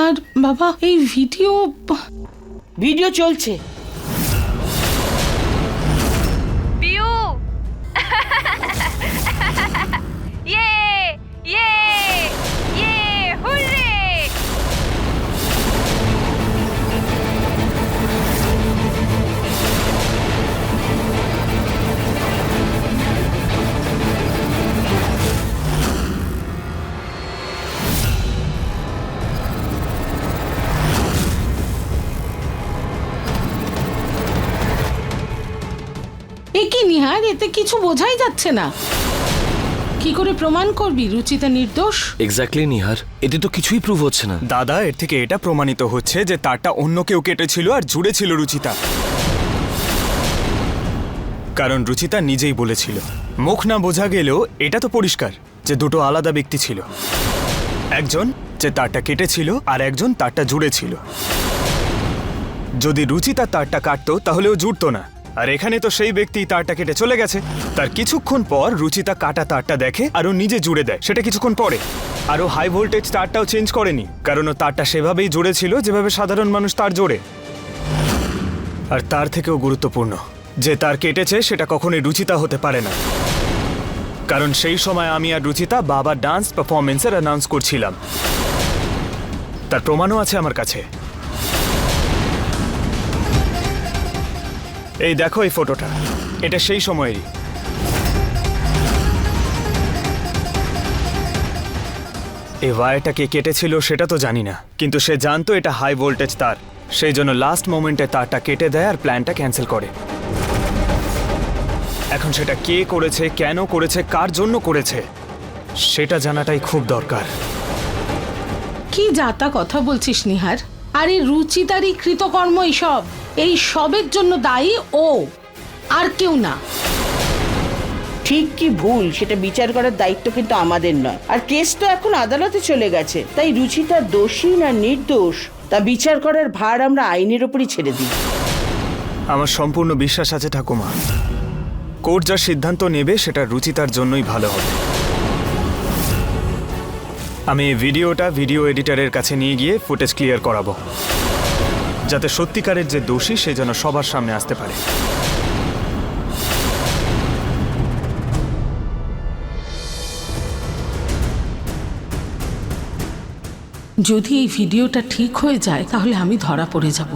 নিহার বাবা, এই ভিডিও চলছে। পিউ ইয়ে ইয়ে ইয়ে হুররে! কি নিহার, এতে কিছু বোঝাই যাচ্ছে না। কি করে প্রমাণ করবি রুচিতা নির্দোষ? এক্স্যাক্টলি নিহার, এতে তো কিছুই প্রুভ হচ্ছে না। দাদা, এর থেকে এটা প্রমাণিত হচ্ছে যে তারটা অন্য কেউ কেটেছিল আর জুড়ে ছিল রুচিতা। কারণ রুচিতা নিজেই বলেছিল, মুখ না বোঝা গেলেও এটা তো পরিষ্কার যে দুটো আলাদা ব্যক্তি ছিল। একজন যে তারটা কেটেছিল আর একজন তারটা জুড়ে ছিল। যদি রুচিতা তারটা কাটতো তাহলেও জুড়তো না। আর এখানে তো সেই ব্যক্তি তারটা কেটে চলে গেছে। তার কিছুক্ষণ পর রুচিতা কাটা তারটা দেখে আর ও নিজে জুড়ে দেয়, সেটা কিছুক্ষণ পরে। আর ও হাই ভোল্টেজ তারটাও চেঞ্জ করেনি, কারণ ও তারটা সেভাবেই জুড়ে ছিল যেভাবে সাধারণ মানুষ তার জোড়ে। আর তার থেকেও গুরুত্বপূর্ণ, যে তার কেটেছে সেটা কখনোই রুচিতা হতে পারে না, কারণ সেই সময় আমি আর রুচিতা বাবা ডান্স পারফরমেন্সের অ্যানাউন্স করছিলাম। তার প্রমাণও আছে আমার কাছে। এই দেখো এই ফটোটা, এটা সেই সময়েরই। এই ওয়্যারটা কে কেটেছিল সেটা তো জানি না, কিন্তু সে জানতো এটা হাই ভোল্টেজ তার, সেই জন্য লাস্ট মোমেন্টে তারটা কেটে দেয় আর প্ল্যানটা ক্যান্সেল করে। এখন সেটা কে করেছে, কেন করেছে, কার জন্য করেছে, সেটা জানাটাই খুব দরকার। কি যাতা কথা বলছিস নিহার? আরে রুচিতারই কৃতকর্ম এই সবের জন্য দায়ী ও, আর কেউ না। ঠিক কি ভুল সেটা বিচার করার দায়িত্ব কিন্তু আমাদের নয়। আর কেস তো এখন আদালতে চলে গেছে, তাই রুচিতা দোষী না নির্দোষ তা বিচার করার ভার আমরা আইনের উপরই ছেড়ে দিই। আমার সম্পূর্ণ বিশ্বাস আছে ঠাকুমা, কোর্ট যা সিদ্ধান্ত নেবে সেটা রুচিতার জন্যই ভালো হবে। আমি এই ভিডিওটা ভিডিও এডিটরের কাছে নিয়ে গিয়ে ফুটেজ ক্লিয়ার করাবো, যাতে সত্যিকারের যে দোষী সে যেন সবার সামনে আসতে পারে। যদি এই ভিডিওটা ঠিক হয়ে যায় তাহলে আমি ধরা পড়ে যাব।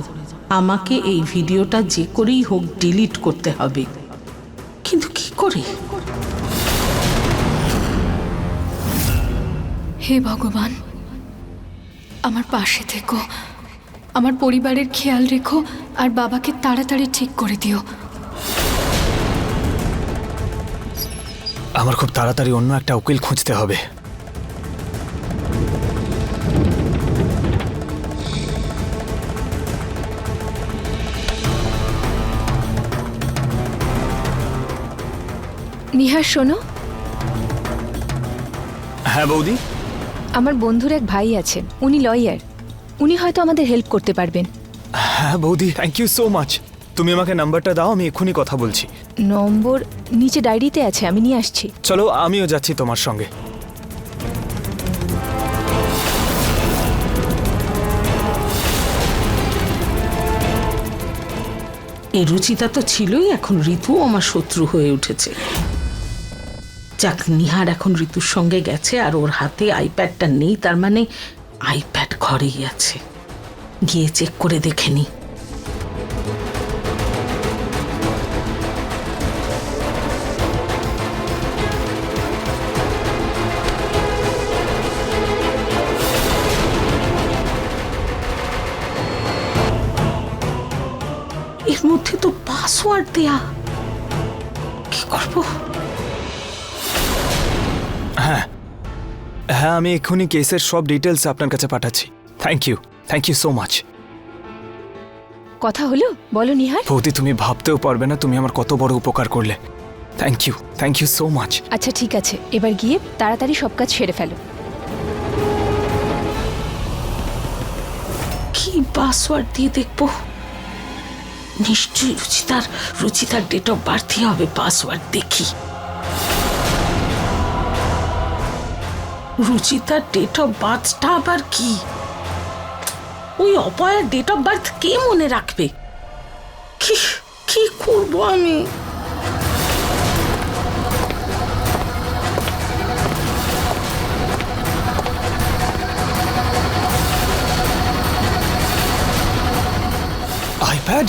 আমাকে এই ভিডিওটা যে করেই হোক ডিলিট করতে হবে, কিন্তু কি করে? হে ভগবান, আমার পাশে থেকো, আমার পরিবারের খেয়াল রেখো আর বাবাকে তাড়াতাড়ি ঠিক করে দিও। আমার খুব তাড়াতাড়ি অন্য একটা উকিল খুঁজতে হবে। নিহার শোনো। হ্যাঁ বৌদি। আমার বন্ধুর এক ভাই আছে, উনি লয়ার, উনি হয়তো আমাদের হেল্প করতে পারবেন। হ্যাঁ বৌদি, থ্যাংক ইউ সো মাচ। তুমি আমাকে নাম্বারটা দাও, আমি এক্ষুনি কথা বলছি। নম্বর নিচে ডায়েরিতে আছে, আমি নিয়ে আসছি। চলো আমিও যাচ্ছি তোমার সঙ্গে। এই রুচিতা তো ছিলই, এখন ঋতু আমার শত্রু হয়ে উঠেছে। যাক, নিহার এখন ঋতুর সঙ্গে গেছে আর ওর হাতে আইপ্যাডটা নেই, তার মানে আইপ্যাড ঘরেই আছে। গিয়ে চেক করে দেখে নি। এর মধ্যে তো পাসওয়ার্ড দেয়া, কি করবো? হ্যাঁ হ্যাঁ, আমি এক্ষুনি কেসের সব ডিটেলস আপনার কাছে পাঠাচ্ছি। Thank you so much. কথা হলো? বলো নিহার। বৌদি, তুমি ভাবতেও পারবে না তুমি আমার কত বড় উপকার করলে। Thank you so much. আচ্ছা ঠিক আছে, এবার গিয়ে তাড়াতাড়ি সব কাজ সেরে ফেলো। কি পাসওয়ার্ড দিয়ে দেখবো? নিশ্চয়ই রুচিতার ডেট অফ বার্থই হবে পাসওয়ার্ড। দেখি, রুচিতার ডেট অফ বার্থটা আবার কি? ওই অপয়ার ডেট অফ বার্থ কে মনে রাখবে? কি কি করবো আমি? আইপ্যাড?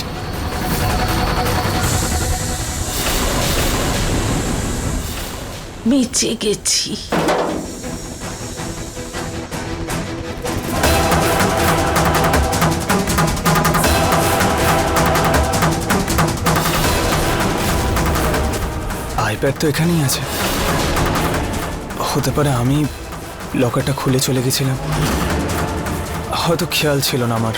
বেঁচে গেছি। আইপ্যাড তো এখানেই আছে। হতে পারে আমি লকারটা খুলে চলে গেছিলাম, হয়তো খেয়াল ছিল না আমার।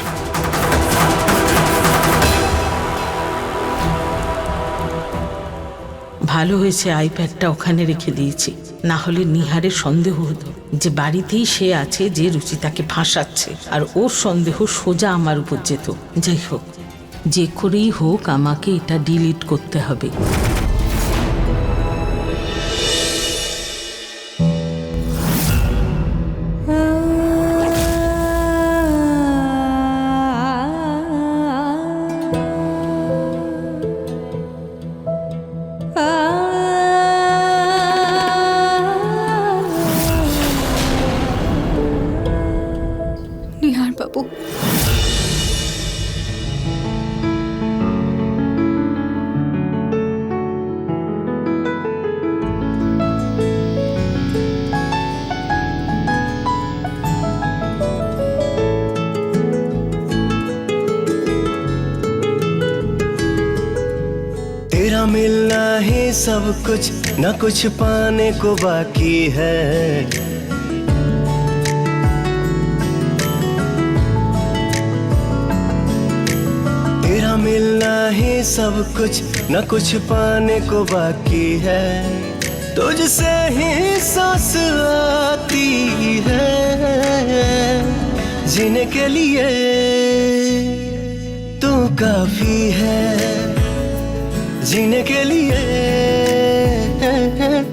ভালো হয়েছে আইপ্যাডটা ওখানে রেখে দিয়েছি, না হলে নিহারের সন্দেহ হতো যে বাড়িতেই সে আছে, যে রুচিতাকে ফাঁসাচ্ছে, আর ওর সন্দেহ সোজা আমার উপর যেত। যাই হোক, যে করেই হোক আমাকে এটা ডিলিট করতে হবে। নিহার বাবু, तेरा मिलना ही सब कुछ, न कुछ पाने को बाकी है। तेरा मिलना ही सब कुछ, न कुछ पाने को बाकी है। तुझसे ही सांस आती है, जीने के लिए तू काफी है। जीने के लिए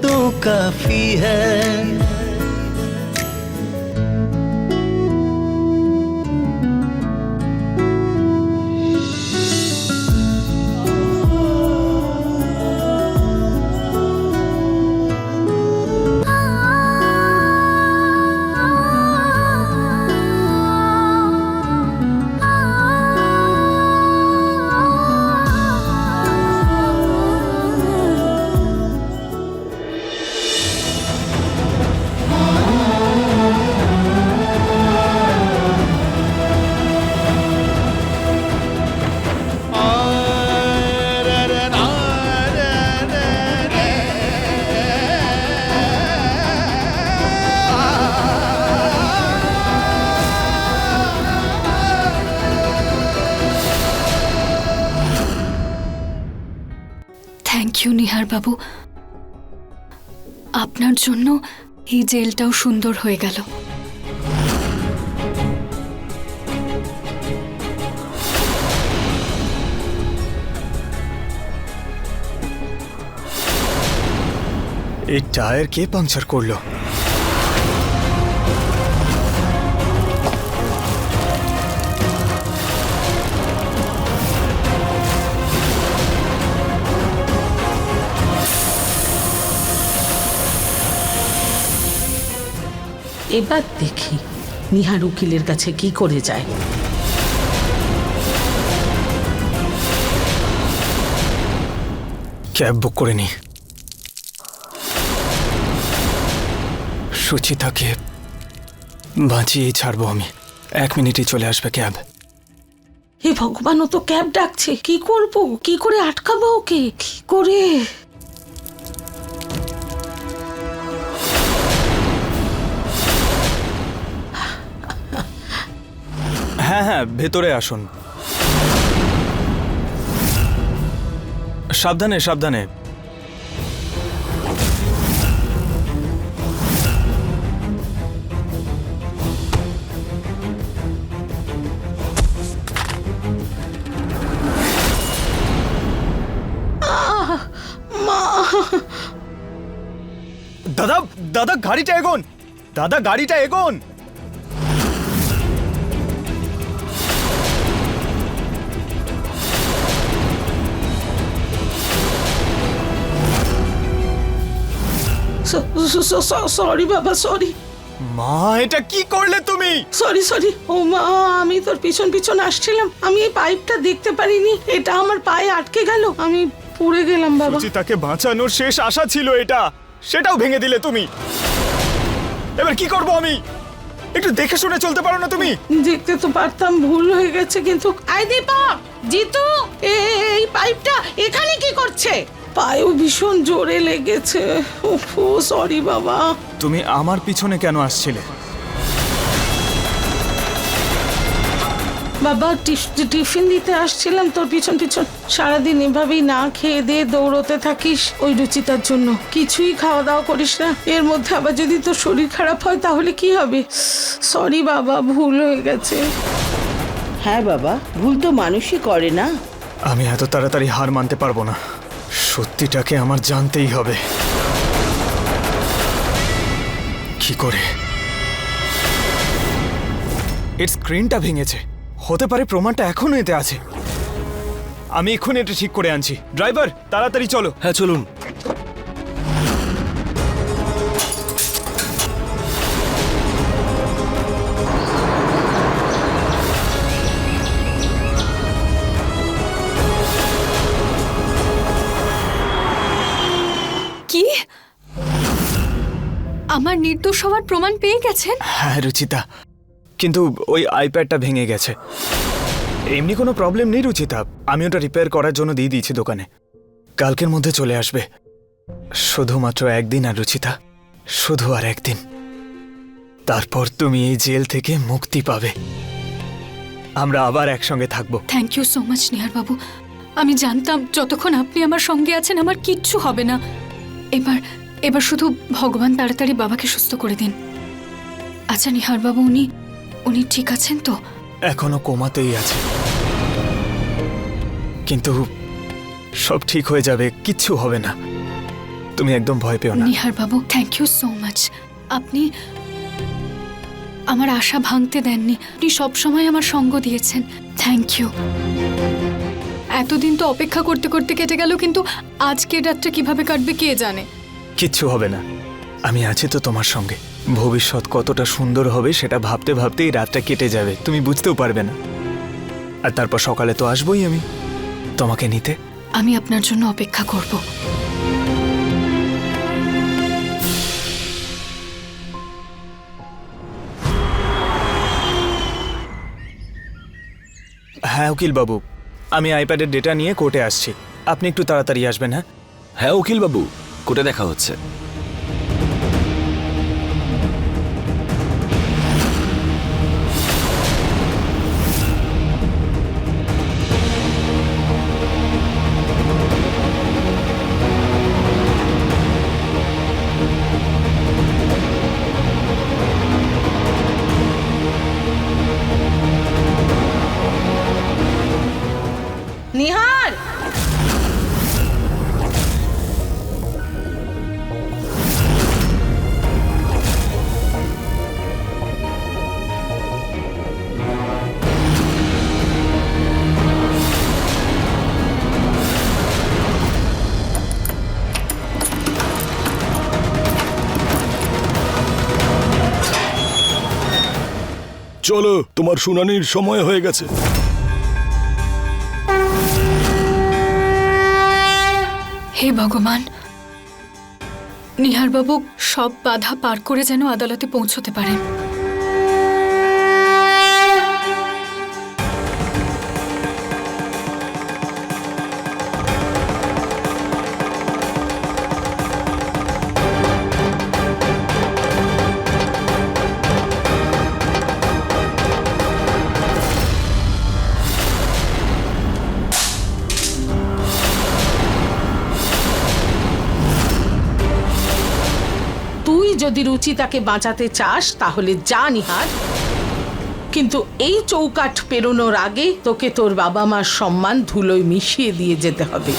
तू काफी है। থ্যাংক ইউ নিহার বাবু, আপনার জন্য এই জেলটাও সুন্দর হয়ে গেল। এই টায়ার কে পাংচার করলো? এবার দেখি নিহার উকিলের কাছে কি করে যায়। ক্যাব বুক করে নি। সুচিতাকে বাঁচিয়েই ছাড়বো আমি। 1 মিনিটে চলে আসবে ক্যাব। হে ভগবান, ও তো ক্যাব ডাকছে। কি করব? কি করে আটকাবো ওকে? কি করে? হ্যাঁ হ্যাঁ, ভেতরে আসুন। সাবধানে সাবধানে। দাদা দাদা গাড়িটা এগোন, দাদা গাড়িটা এগোন। সরি বাবা, সরি মা, এটা কি করলে তুমি? Sorry sorry. ও মা, আমি তোর পিছন পিছন আসছিলাম, আমি এই পাইপটা দেখতে পারিনি, এটা আমার পায়ে আটকে গেল, আমি পড়ে গেলাম বাবা। রুচিতাকে বাঁচানোর শেষ আশা ছিল এটা, সেটাও ভেঙে দিলে তুমি। এবার কি করব আমি? একটু দেখে শুনে চলতে পারো না তুমি? দেখতে তো পারতাম, ভুল হয়ে গেছে, কিন্তু আই দীপক, জিতু, এই পাইপটা এখানে কি করছে? পায়েও ভীষণ জোরে লেগেছে। ওফো, সরি বাবা। তুমি আমার পিছনে কেন আসছিলে? বাবা, টিফিন দিতে আসছিলাম তোর পিছন পিছন। সারাদিন এভাবেই না খেয়ে দিয়ে দৌড়তে থাকিস ওই রুচিতার জন্য, কিছুই খাওয়া দাওয়া করিস না। এর মধ্যে আবার যদি তোর শরীর খারাপ হয় তাহলে কি হবে? সরি বাবা, ভুল হয়ে গেছে। হ্যাঁ বাবা, ভুল তো মানুষই করে না। আমি এত তাড়াতাড়ি হার মানতে পারবো না, সত্যিটাকে আমার জানতেই হবে। কি করে? এর স্ক্রিনটা ভেঙেছে, হতে পারে প্রমাণটা এখনো এতে আছে। আমি এক্ষুনি এটা ঠিক করে আনছি। ড্রাইভার, তাড়াতাড়ি চলো। হ্যাঁ চলুন। কি আমার নির্দোষ হওয়ার প্রমাণ পেয়ে গেছেন? হ্যাঁ রুচিতা, কিন্তু ওই আইপ্যাডটা ভেঙে গেছে। এমনি কোনো প্রবলেম নেই রুচিতা, আমি ওটা রিপেয়ার করার জন্য দিয়ে দিয়েছি দোকানে, কালকের মধ্যে চলে আসবে। শুধুমাত্র একদিন আর রুচিতা, শুধু আর একদিন, তারপর তুমি এই জেল থেকে মুক্তি পাবে। আমরা আবার একসঙ্গে থাকবো। Thank you so much Nihar babu. আমি জানতাম যতক্ষণ আপনি আমার সঙ্গে আছেন আমার কিচ্ছু হবে না। এবার শুধু ভগবান তাড়াতাড়ি বাবাকে সুস্থ করে দিন। আচ্ছা নিহার বাবু, উনি ঠিক আছেন তো? এখনো কোমাতেই আছে, কিন্তু সব ঠিক হয়ে যাবে, কিচ্ছু হবে না, তুমি একদম ভয় পেও না। নিহার বাবু, থ্যাংক ইউ সো মাচ। আপনি আমার আশা ভাঙতে দেননি, আপনি সবসময় আমার সঙ্গ দিয়েছেন। Thank you. এতদিন তো অপেক্ষা করতে করতে কেটে গেল, কিন্তু আজকের রাতটা কিভাবে কাটবে কে জানে। কিচ্ছু হবে না, আমি আছি তো তোমার সঙ্গে। ভবিষ্যৎ কতটা সুন্দর হবে সেটা ভাবতে ভাবতেই রাতটা কেটে যাবে, তুমি বুঝতেও পারবে না। আর তারপর সকালে তো আসবই আমি তোমাকে নিতে। আমি আপনার জন্য অপেক্ষা করব। হ্যাঁ উকিল বাবু, আমি আইপ্যাডের ডেটা নিয়ে কোর্টে আসছি, আপনি একটু তাড়াতাড়ি আসবেন। হ্যাঁ হ্যাঁ উকিল বাবু, কোর্টে দেখা হচ্ছে। নিহার, চলো, তোমার শুনানির সময় হয়ে গেছে। হে ভগবান, নিহার বাবু সব বাধা পার করে যেন আদালতে পৌঁছতে পারেন। তুই যদি রুচিতাকে বাঁচাতে চাস তাহলে যা নিহার, কিন্তু এই চৌকাঠ পেরোনোর আগে তোকে তোর বাবা মার সম্মান ধুলোয় মিশিয়ে দিয়ে যেতে হবে।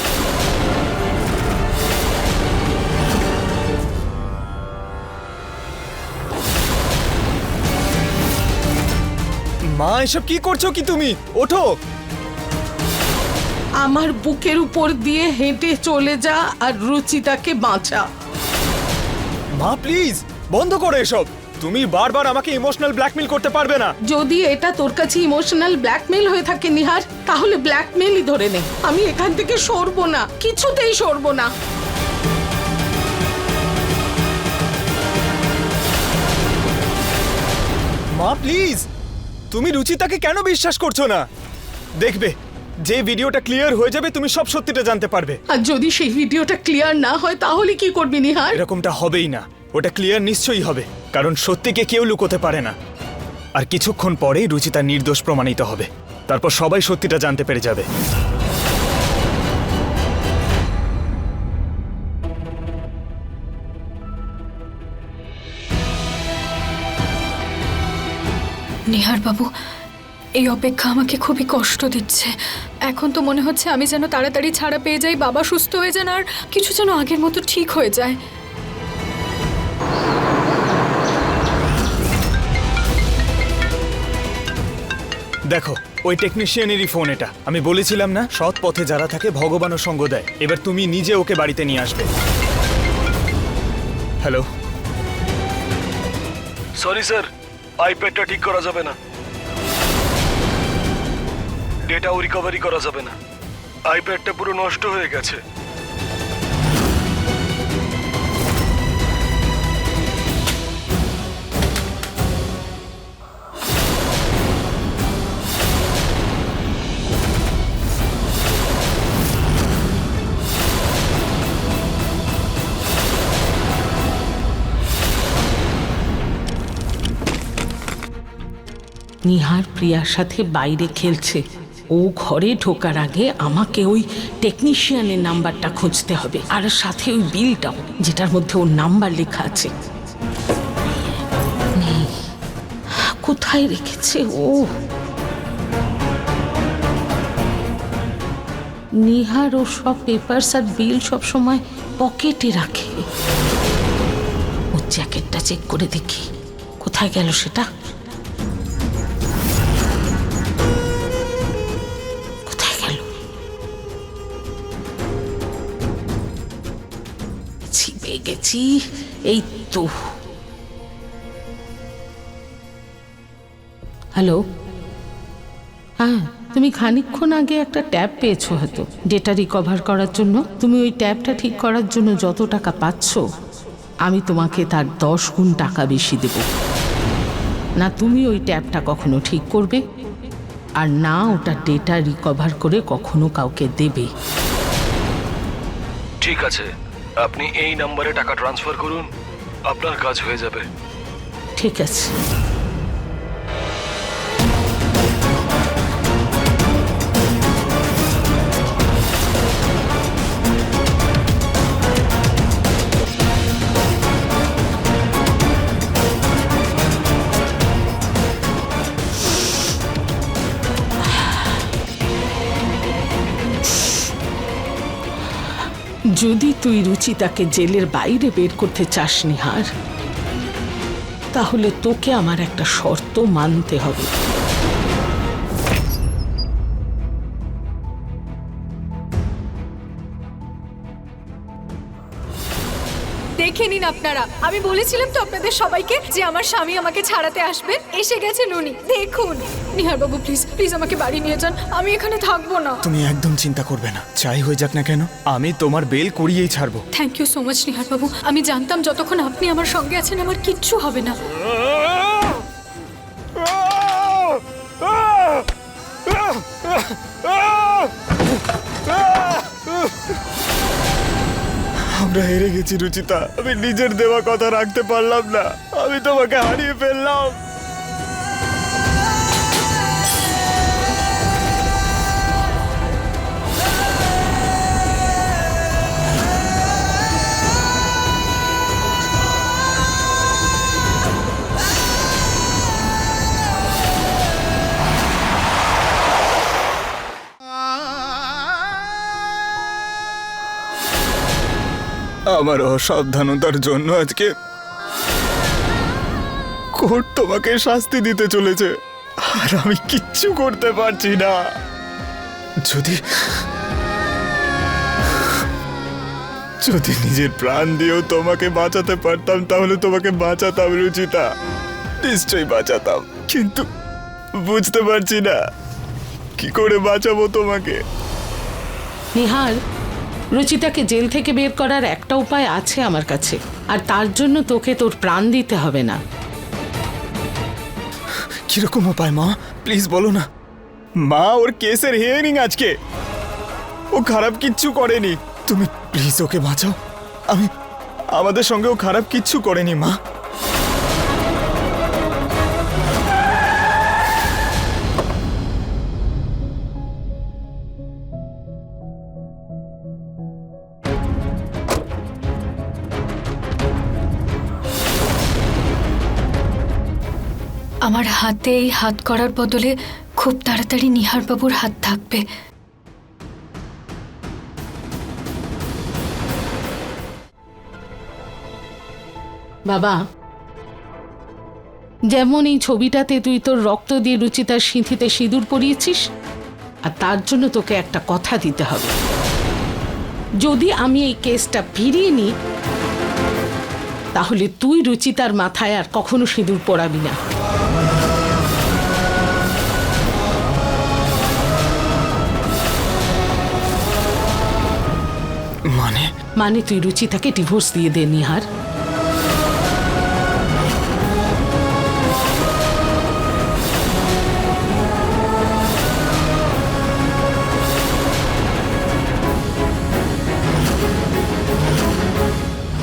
মা, এসব কি করছো কি তুমি? ওঠো। আমার বুকের উপর দিয়ে হেঁটে চলে যা আর রুচিতাকে বাঁচা। মা প্লিজ বন্ধ করো এসব। তুমি বারবার আমাকে ইমোশনাল ব্ল্যাকমেল করতে পারবে না। যদি এটা তোর কাছে ইমোশনাল ব্ল্যাকমেল হয়ে থাকে নিহার, তাহলে ব্ল্যাকমেলই ধরে নে। আমি এখান থেকে সরবো না, কিছুতেই সরবো না। মা প্লিজ, তুমি রুচিতাকে কেন বিশ্বাস করছো না? দেখবে যে ভিডিওটা ক্লিয়ার হয়ে যাবে তুমি সব সত্যিটা জানতে পারবে। আর যদি সেই ভিডিওটা ক্লিয়ার না হয় তাহলে কি করবি নিহার? এরকমটা হবেই না, ওটা ক্লিয়ার নিশ্চয়ই হবে, কারণ সত্যিকে কেউ লুকোতে পারে না। আর কিছুক্ষণ পরেই রুচিতা নির্দোষ প্রমাণিত হবে, তারপর সবাই সত্যিটা জানতে পেরে যাবে। নিহার বাবু, এই অপেক্ষা আমাকে খুবই কষ্ট দিচ্ছে। এখন তো মনে হচ্ছে আমি যেন তাড়াতাড়ি ছাড়া পেয়ে যাই, বাবা সুস্থ হয়ে যান, আর কিছু যেন আগের মতো ঠিক হয়ে যায়। দেখো, ওই টেকনিশিয়ানেরই ফোন এটা। আমি বলেছিলাম না, সৎ পথে যারা থাকে ভগবানও সঙ্গ দেয়। এবার তুমি নিজে ওকে বাড়িতে নিয়ে আসবে। হ্যালো। সরি স্যার, আইপ্যাডটা ঠিক করা যাবে না, ডেটাও রিকভারি করা যাবে না, আইপ্যাডটা পুরো নষ্ট হয়ে গেছে। নিহার প্রিয়ার সাথে বাইরে খেলছে। ও ঘরে ঢোকার আগে আমাকে ওই টেকনিশিয়ানের নাম্বারটা খুঁজতে হবে, আর সাথে ওই বিলটাও, যেটার মধ্যে ওর নাম্বার লেখা আছে। নেই, কোথায় রেখেছে ও? নিহার ও সব পেপারস আর বিল সব সময় পকেটে রাখে। ওর জ্যাকেটটা চেক করে দেখি কোথায় গেল সেটা। গেছি, এই তো। হ্যালো, হ্যাঁ, তুমি খানিকক্ষণ আগে একটা ট্যাব পেয়েছো হয়তো ডেটা রিকভার করার জন্য। তুমি ওই ট্যাবটা ঠিক করার জন্য যত টাকা পাচ্ছ, আমি তোমাকে তার 10 গুণ টাকা বেশি দেব। না তুমি ওই ট্যাবটা কখনো ঠিক করবে, আর না ওটা ডেটা রিকভার করে কখনো কাউকে দেবে। ঠিক আছে, আপনি এই নম্বরে টাকা ট্রান্সফার করুন, আপনার কাজ হয়ে যাবে। ঠিক আছে। যদি তুই রুচিতাকে জেলের বাইরে বের করতে চাস নিহার, তাহলে তোকে আমার একটা শর্ত মানতে হবে। দেখে নিন আপনারা, আমি বলেছিলাম তো আপনাদের সবাইকে যে আমার স্বামী আমাকে ছাড়াতে আসবেন। এসে গেছেন উনি, দেখুন। নিহার বাবু প্লিজ প্লিজ আমাকে বাড়ি নিয়ে যান, আমি এখানে থাকবো না। তুমি একদম চিন্তা করবে না, যাই হয়ে যাক না কেন আমি তোমার বেল করিয়েই ছাড়বো। Thank you so much Nihar babu. আমি জানতাম যতক্ষণ আপনি আমার সঙ্গে আছেন আমার কিচ্ছু হবে না। আমরা হেরে গেছি রুচিতা, আমি নিজের দেওয়া কথা রাখতে পারলাম না, আমি তোমাকে হারিয়ে ফেললাম। আমার অসাবধানতার জন্য আজকে কোর্ট তোমাকে শাস্তি দিতে চলেছে, আর আমি কিচ্ছু করতে পারছি না। যদি নিজের প্রাণ দিয়েও তোমাকে বাঁচাতে পারতাম তাহলে তোমাকে বাঁচাতাম রুচিতা, নিশ্চয়ই বাঁচাতাম, কিন্তু বুঝতে পারছি না কি করে বাঁচাবো তোমাকে। নিহার, রুচিতাকে জেল থেকে বের করার একটা উপায় আছে আমার কাছে, আর তার জন্য তোকে তোর প্রাণ দিতে হবে না। কিরকম উপায় মা, প্লিজ বলো না। মা, ওর কেসের হিয়ারিং আজকে, ও খারাপ কিচ্ছু করেনি, তুমি প্লিজ ওকে বাঁচাও। আমাদের সঙ্গে ও খারাপ কিচ্ছু করেনি মা। আমার হাতে এই হাত করার বদলে খুব তাড়াতাড়ি নিহার বাবুর হাত থাকবে। বাবা, যেমন এই ছবিটাতে তুই তোর রক্ত দিয়ে রুচিতার সিঁথিতে সিঁদুর পরিয়েছিস, আর তার জন্য তোকে একটা কথা দিতে হবে। যদি আমি এই কেসটা ফিরিয়ে নিই তাহলে তুই রুচিতার মাথায় আর কখনো সিঁদুর পরাবি না। মানে মানে তুই রুচিতাকে ডিভোর্স দিয়ে দে নিহার।